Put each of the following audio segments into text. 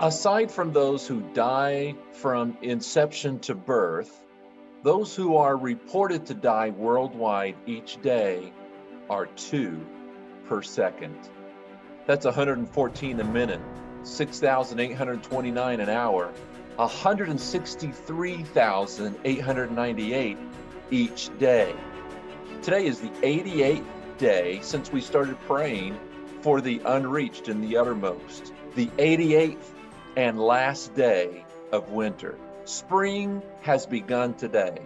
Aside from those who die from inception to birth, those who are reported to die worldwide each day are 2 per second. That's 114 a minute, 6,829 an hour, 163,898 each day. Today is the 88th day since we started praying for the unreached and the uttermost, the 88th and last day of winter. Spring has begun today.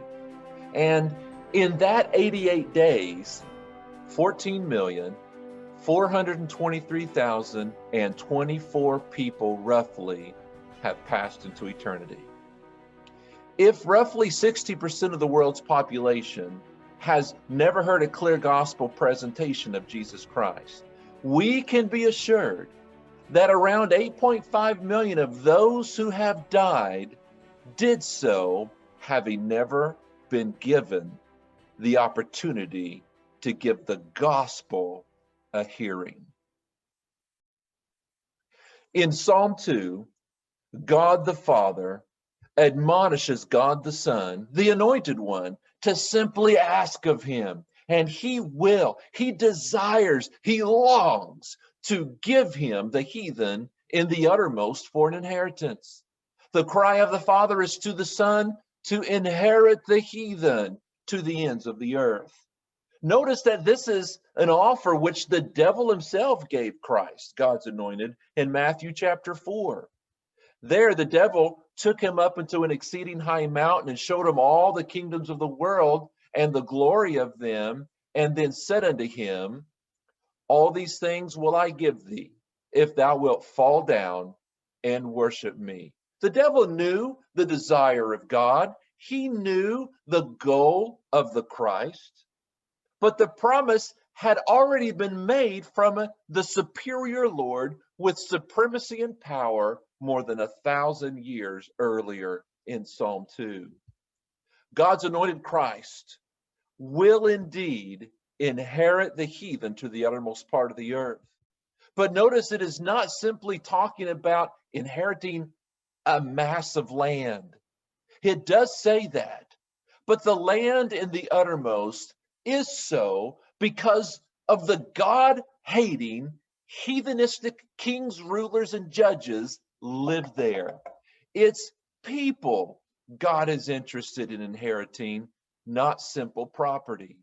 And in that 88 days, 14,423,024 people roughly have passed into eternity. If roughly 60% of the world's population has never heard a clear gospel presentation of Jesus Christ, we can be assured that around 8.5 million of those who have died did so having never been given the opportunity to give the gospel a hearing. In Psalm 2, God the Father admonishes God the Son, the Anointed One, to simply ask of him, and he will, he desires, he longs to give him, the heathen, in the uttermost for an inheritance. The cry of the Father is to the Son to inherit the heathen to the ends of the earth. Notice that this is an offer which the devil himself gave Christ, God's anointed, in Matthew chapter 4. There, the devil took him up into an exceeding high mountain and showed him all the kingdoms of the world and the glory of them, and then said unto him, all these things will I give thee, if thou wilt fall down and worship me. The devil knew the desire of God. He knew the goal of the Christ. But the promise had already been made from the superior Lord with supremacy and power more than 1,000 years earlier in Psalm 2. God's anointed Christ will indeed inherit the heathen to the uttermost part of the earth. But notice it is not simply talking about inheriting a mass of land. It does say that, but the land in the uttermost is so because of the God-hating, heathenistic kings, rulers, and judges live there. It's people God is interested in inheriting, not simple property.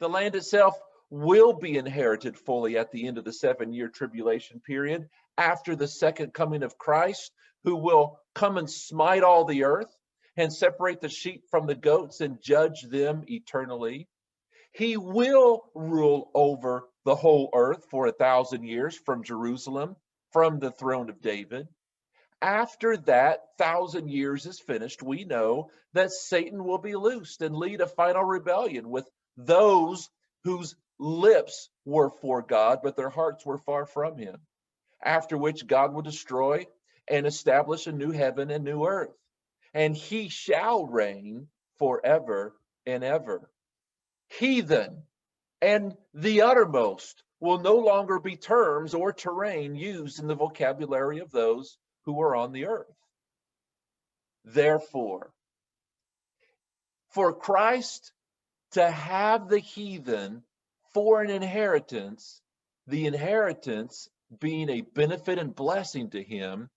The land itself will be inherited fully at the end of the 7-year tribulation period after the second coming of Christ, who will come and smite all the earth and separate the sheep from the goats and judge them eternally. He will rule over the whole earth for 1,000 years from Jerusalem, from the throne of David. After that 1,000 years is finished, we know that Satan will be loosed and lead a final rebellion with those whose lips were for God, but their hearts were far from him. After which God will destroy and establish a new heaven and new earth, and he shall reign forever and ever. Heathen and the uttermost will no longer be terms or terrain used in the vocabulary of those who are on the earth. Therefore, for Christ to have the heathen for an inheritance, the inheritance being a benefit and blessing to him,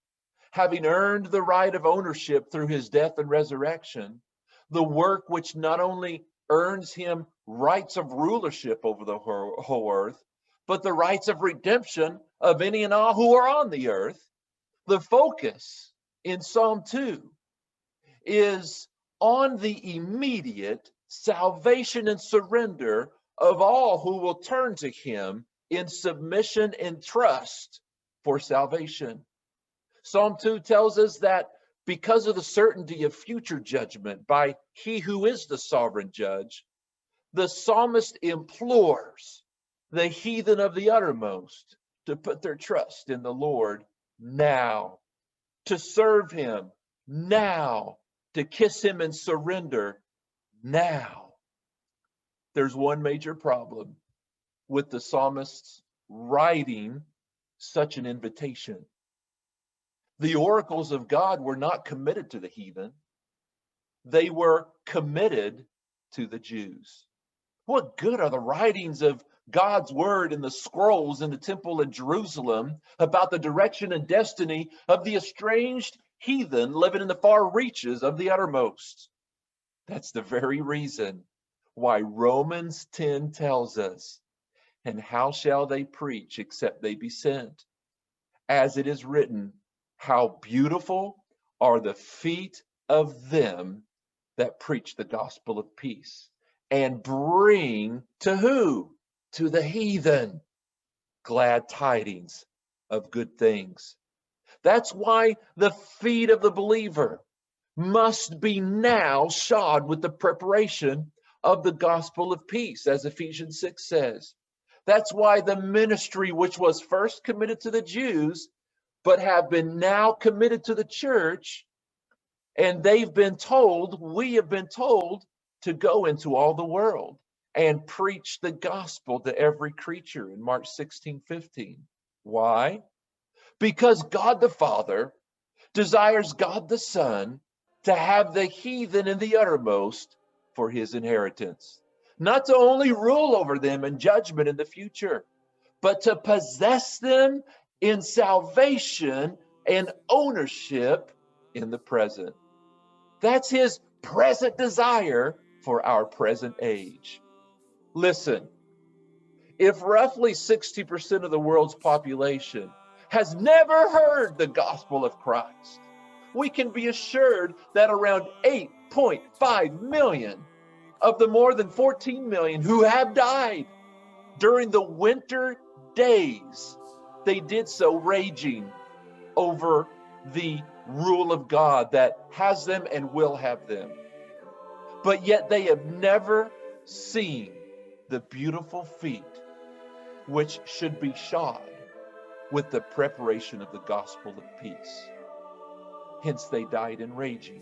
having earned the right of ownership through his death and resurrection, the work which not only earns him rights of rulership over the whole earth, but the rights of redemption of any and all who are on the earth. The focus in Psalm 2 is on the immediate salvation and surrender of all who will turn to him in submission and trust for salvation. Psalm 2 tells us that because of the certainty of future judgment by he who is the sovereign judge, the psalmist implores the heathen of the uttermost to put their trust in the Lord now, to serve him now, to kiss him and surrender now. There's one major problem with the psalmist's writing such an invitation. The oracles of God were not committed to the heathen. They were committed to the Jews. What good are the writings of God's word in the scrolls in the temple in Jerusalem about the direction and destiny of the estranged heathen living in the far reaches of the uttermost? That's the very reason why Romans 10 tells us, and how shall they preach except they be sent? As it is written, how beautiful are the feet of them that preach the gospel of peace and bring to who? To the heathen glad tidings of good things. That's why the feet of the believer must be now shod with the preparation of the gospel of peace, as Ephesians 6 says. That's why the ministry, which was first committed to the Jews, but have been now committed to the church, and they've been told, we have been told, to go into all the world and preach the gospel to every creature in Mark 16:15. Why? Because God the Father desires God the Son to have the heathen in the uttermost for his inheritance. Not to only rule over them in judgment in the future, but to possess them in salvation and ownership in the present. That's his present desire for our present age. Listen, if roughly 60% of the world's population has never heard the gospel of Christ, we can be assured that around 8.5 million of the more than 14 million who have died during the winter days, they did so raging over the rule of God that has them and will have them. But yet they have never seen the beautiful feet which should be shod with the preparation of the gospel of peace. Hence they died in raging.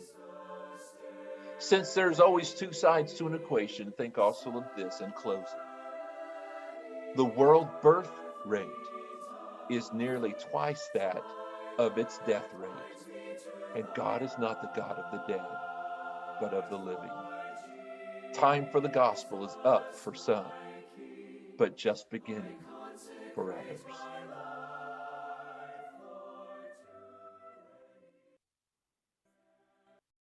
Since there's always two sides to an equation, think also of this in closing. The world birth rate is nearly twice that of its death rate. And God is not the God of the dead, but of the living. Time for the gospel is up for some, but just beginning for others.